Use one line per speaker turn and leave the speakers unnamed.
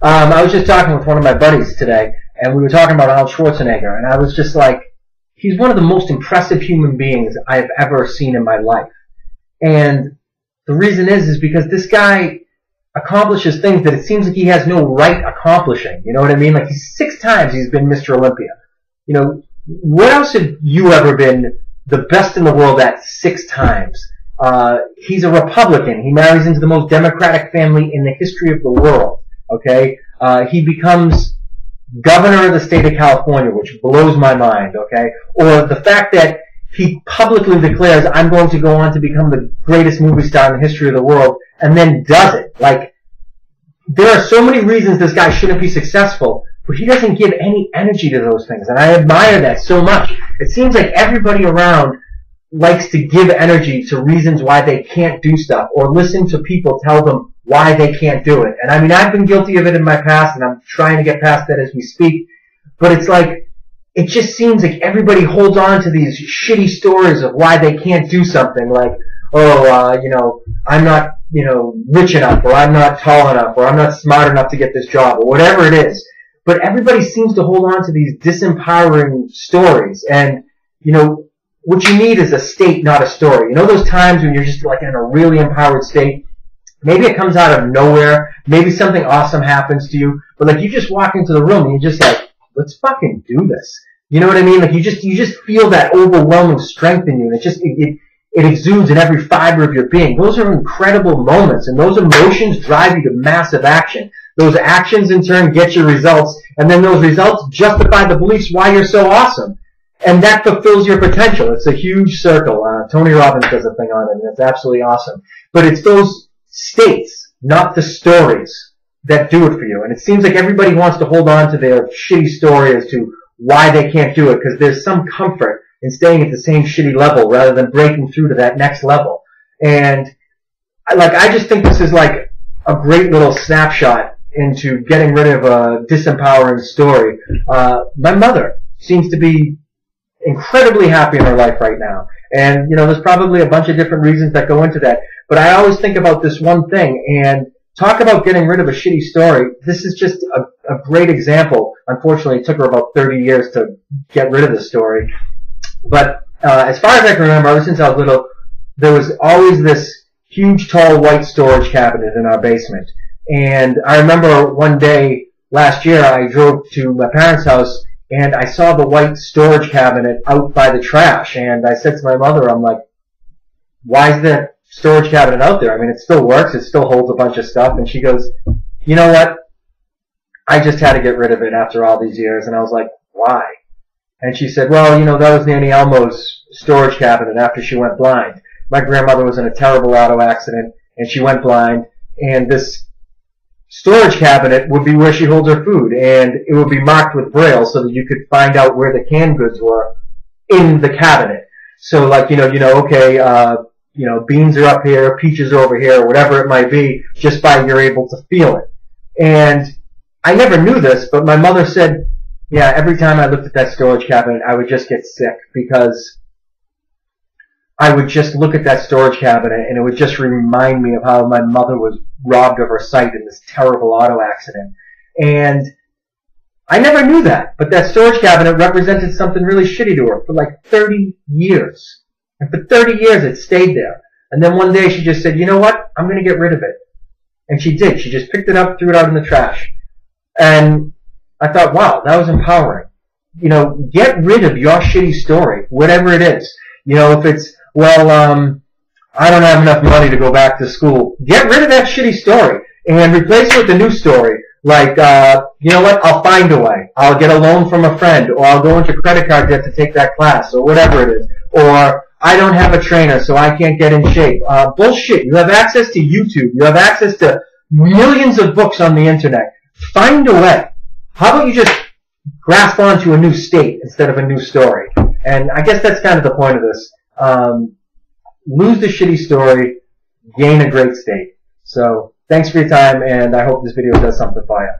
I was just talking with one of my buddies today, and we were talking about Arnold Schwarzenegger, and I was just like, he's one of the most impressive human beings I've ever seen in my life. And the reason is because this guy accomplishes things that it seems like he has no right accomplishing. You know what I mean? Like, he's 6 times he's been Mr. Olympia. You know, what else have you ever been the best in the world at 6 times? He's a Republican. He marries into the most democratic family in the history of the world. Okay? He becomes governor of the state of California, which blows my mind. Okay? Or the fact that he publicly declares, I'm going to go on to become the greatest movie star in the history of the world, and then does it. Like, there are so many reasons this guy shouldn't be successful, but he doesn't give any energy to those things, and I admire that so much. It seems like everybody around likes to give energy to reasons why they can't do stuff, or listen to people tell them why they can't do it. And I mean, I've been guilty of it in my past, and I'm trying to get past that as we speak, but it's like, it just seems like everybody holds on to these shitty stories of why they can't do something, like, you know, I'm not, you know, rich enough, or I'm not tall enough, or I'm not smart enough to get this job, or whatever it is. But everybody seems to hold on to these disempowering stories, and, you know, what you need is a state, not a story. You know those times when you're just like in a really empowered state? Maybe it comes out of nowhere, maybe something awesome happens to you, but like you just walk into the room and you're just like, let's fucking do this. You know what I mean? Like you just feel that overwhelming strength in you, and it exudes in every fiber of your being. Those are incredible moments, and those emotions drive you to massive action. Those actions in turn get you results, and then those results justify the beliefs why you're so awesome. And that fulfills your potential. It's a huge circle. Tony Robbins does a thing on it, and it's absolutely awesome. But it's those states, not the stories, that do it for you. And it seems like everybody wants to hold on to their shitty story as to why they can't do it, because there's some comfort in staying at the same shitty level rather than breaking through to that next level. And I just think this is like a great little snapshot into getting rid of a disempowering story. My mother seems to be incredibly happy in her life right now. And, you know, there's probably a bunch of different reasons that go into that. But I always think about this one thing, and talk about getting rid of a shitty story. This is just a great example. Unfortunately, it took her about 30 years to get rid of the story. But as far as I can remember, ever since I was little, there was always this huge, tall, white storage cabinet in our basement. And I remember one day last year, I drove to my parents' house, and I saw the white storage cabinet out by the trash. And I said to my mother, I'm like, why is that storage cabinet out there? I mean, it still works. It still holds a bunch of stuff. And she goes, you know what? I just had to get rid of it after all these years. And I was like, why? And she said, well, you know, that was Nanny Elmo's storage cabinet after she went blind. My grandmother was in a terrible auto accident, and she went blind. And this storage cabinet would be where she holds her food, and it would be marked with Braille so that you could find out where the canned goods were in the cabinet. So, like, okay, you know, beans are up here, peaches are over here, whatever it might be, just by you're able to feel it. And I never knew this, but my mother said, yeah, every time I looked at that storage cabinet, I would just get sick, because I would just look at that storage cabinet and it would just remind me of how my mother was robbed of her sight in this terrible auto accident. And I never knew that, but that storage cabinet represented something really shitty to her for like 30 years. And for 30 years it stayed there. And then one day she just said, you know what? I'm going to get rid of it. And she did. She just picked it up, threw it out in the trash. And I thought, wow, that was empowering. You know, get rid of your shitty story, whatever it is. You know, if it's, well, I don't have enough money to go back to school. Get rid of that shitty story and replace it with a new story. Like, you know what? I'll find a way. I'll get a loan from a friend, or I'll go into credit card debt to take that class, or whatever it is. Or I don't have a trainer, so I can't get in shape. Bullshit. You have access to YouTube. You have access to millions of books on the internet. Find a way. How about you just grasp onto a new state instead of a new story? And I guess that's kind of the point of this. Lose the shitty story, gain a great state. So thanks for your time, and I hope this video does something for you.